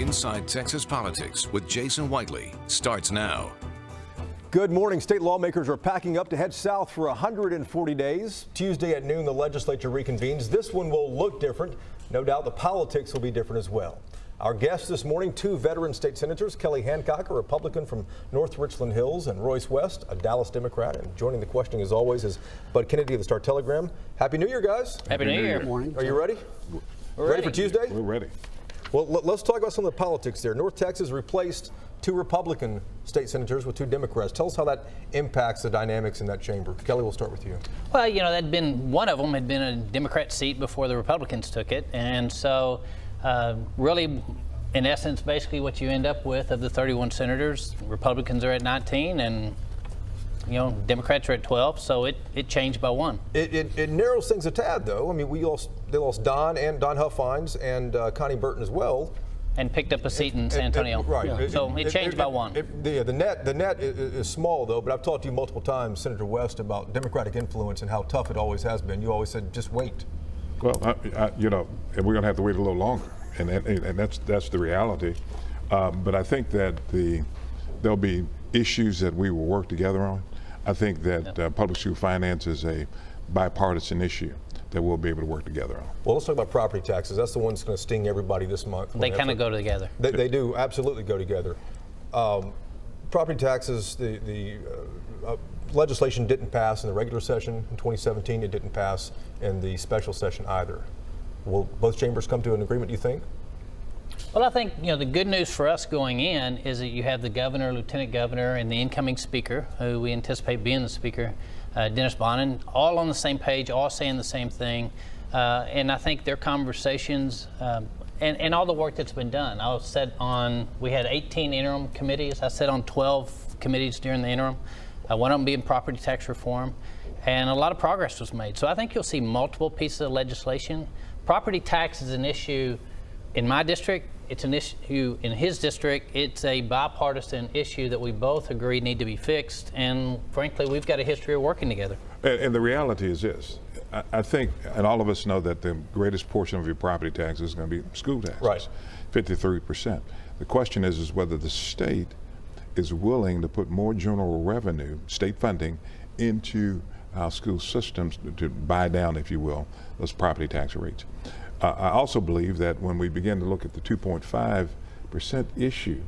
Inside Texas Politics with Jason Whiteley starts now. Good morning. State lawmakers are packing up to head south for 140 days. Tuesday at noon, the legislature reconvenes. This one will look different. No doubt the politics will be different as well. Our guests this morning, two veteran state senators, Kelly Hancock, a Republican from North Richland Hills, and Royce West, a Dallas Democrat. And joining the questioning, as always, is Bud Kennedy of the Star-Telegram. Happy New Year, guys. Happy New Year. Good morning. Are you ready? We're ready for Tuesday? We're ready. Well, let's talk about some of the politics there. North Texas replaced two Republican state senators with two Democrats. Tell us how that impacts the dynamics in that chamber. Kelly, we'll start with you. Well, you know, one of them had been a Democrat seat before the Republicans took it. And so really, in essence, basically what you end up with of the 31 senators, Republicans are at 19 and, you know, Democrats are at 12. So it changed by one. It narrows things a tad, though. I mean, they lost Don Huffines and Connie Burton as well. And picked up a seat in San Antonio. Right. Yeah. So it changed by one. The net is small, though, but I've talked to you multiple times, Senator West, about Democratic influence and how tough it always has been. You always said, just wait. Well, you know, and we're going to have to wait a little longer, and that's the reality. But I think that there'll be issues that we will work together on. I think that public school finance is a bipartisan issue that we'll be able to work together on. Well, let's talk about property taxes. That's the one that's going to sting everybody this month. They kind of go together. They do absolutely go together. Property taxes, the legislation didn't pass in the regular session in 2017. It didn't pass in the special session either. Will both chambers come to an agreement, you think? Well, I think, you know, the good news for us going in is that you have the governor, lieutenant governor, and the incoming speaker, who we anticipate being the speaker, Dennis Bonnen, all on the same page, all saying the same thing. And I think their conversations and all the work that's been done. We had 18 interim committees. I sat on 12 committees during the interim, one of them being property tax reform. And a lot of progress was made. So I think you'll see multiple pieces of legislation. Property tax is an issue in my district. It's an issue in his district. It's a bipartisan issue that we both agree need to be fixed. And frankly, we've got a history of working together. And the reality is this. I think, and all of us know that the greatest portion of your property tax is going to be school taxes, right? 53%. The question is whether the state is willing to put more general revenue, state funding, into our school systems to buy down, if you will, those property tax rates. I also believe that when we begin to look at the 2.5% issue,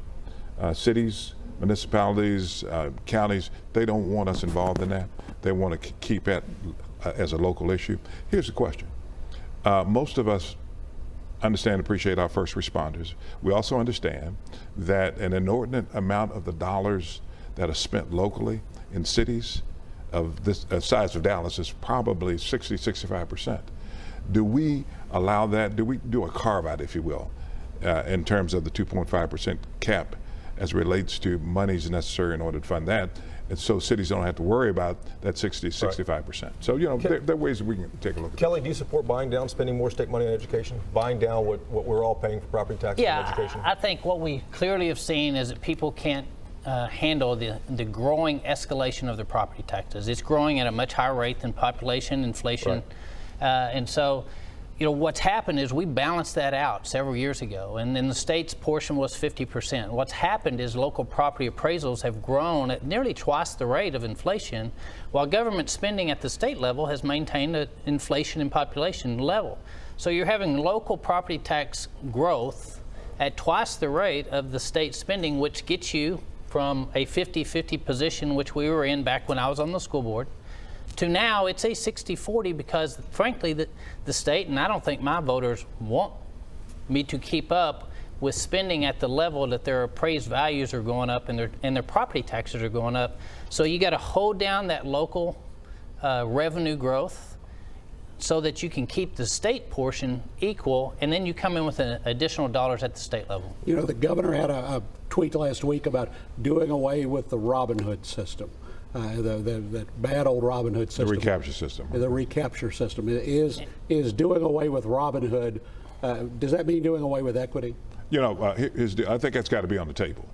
cities, municipalities, counties, they don't want us involved in that. They want to keep it as a local issue. Here's the question. Most of us understand and appreciate our first responders. We also understand that an inordinate amount of the dollars that are spent locally in cities of this size of Dallas is probably 65%. Do we allow that? Do we do a carve out, if you will, in terms of the 2.5% cap as it relates to monies necessary in order to fund that? And so cities don't have to worry about that 65%. So, you know, there are ways that we can take a look at Kelly, do you support buying down, spending more state money on education, buying down what we're all paying for property taxes and education? I think what we clearly have seen is that people can't handle the growing escalation of their property taxes. It's growing at a much higher rate than population, inflation. Right. And so, you know, what's happened is we balanced that out several years ago, and then the state's portion was 50%. What's happened is local property appraisals have grown at nearly twice the rate of inflation, while government spending at the state level has maintained an inflation and population level. So you're having local property tax growth at twice the rate of the state spending, which gets you from a 50-50 position, which we were in back when I was on the school board, to now it's a 60-40 because, frankly, the state, and I don't think my voters want me to keep up with spending at the level that their appraised values are going up and their property taxes are going up. So you got to hold down that local revenue growth so that you can keep the state portion equal, and then you come in with additional dollars at the state level. You know, the governor had a tweet last week about doing away with the Robin Hood system. That bad old Robin Hood system. The recapture system. The recapture system is doing away with Robin Hood. Does that mean doing away with equity? You know, I think that's got to be on the table.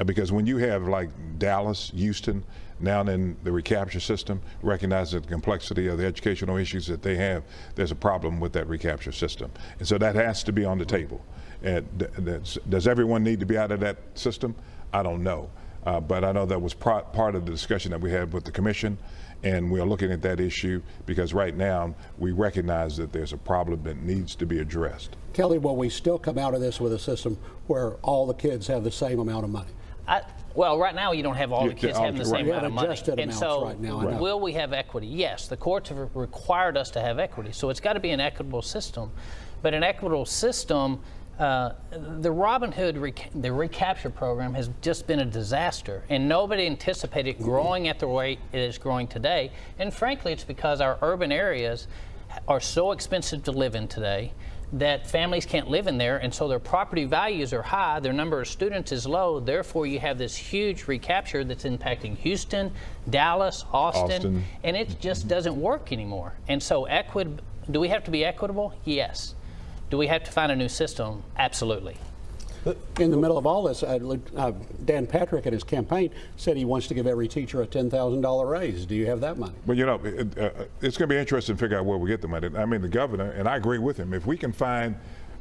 Because when you have like Dallas, Houston, now in the recapture system, recognize the complexity of the educational issues that they have, there's a problem with that recapture system. And so that has to be on the table. Does everyone need to be out of that system? I don't know. But I know that was part of the discussion that we had with the commission, and we are looking at that issue because right now we recognize that there's a problem that needs to be addressed. Kelly, will we still come out of this with a system where all the kids have the same amount of money? Well, right now you don't have all the kids having the same amount of money. And so, right now, will we have equity? Yes, the courts have required us to have equity, so it's got to be an equitable system. But an equitable system, the Robin Hood the recapture program has just been a disaster, and nobody anticipated growing at the rate it is growing today. And frankly, it's because our urban areas are so expensive to live in today that families can't live in there, and so their property values are high, their number of students is low, therefore you have this huge recapture that's impacting Houston, Dallas, Austin. And it just doesn't work anymore. And so do we have to be equitable? Yes. Do we have to find a new system? Absolutely. In the middle of all this, Dan Patrick at his campaign said he wants to give every teacher a $10,000 raise. Do you have that money? Well, you know, it's going to be interesting to figure out where we get the money. I mean, the governor, and I agree with him, if we can find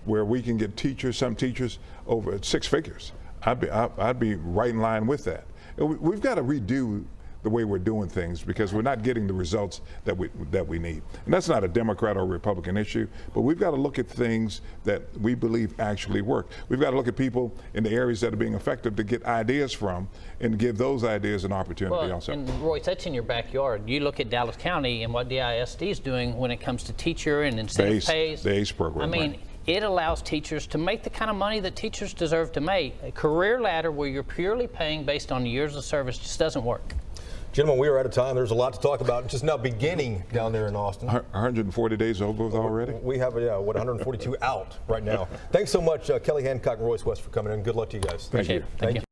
where we can get some teachers over 6 figures, I'd be right in line with that. We've got to redo the way we're doing things because we're not getting the results that we need. And that's not a Democrat or Republican issue, but we've got to look at things that we believe actually work. We've got to look at people in the areas that are being effective to get ideas from and give those ideas an opportunity also. And Royce, that's in your backyard. You look at Dallas County and what DISD is doing when it comes to teacher and incentive pays. The ACE program. I mean, right. It allows teachers to make the kind of money that teachers deserve to make. A career ladder where you're purely paying based on years of service just doesn't work. Gentlemen, we are out of time. There's a lot to talk about. It's just now beginning down there in Austin. 140 days over already? We have, 142 out right now. Thanks so much, Kelly Hancock and Royce West, for coming in. Good luck to you guys. Thank you. Thank you.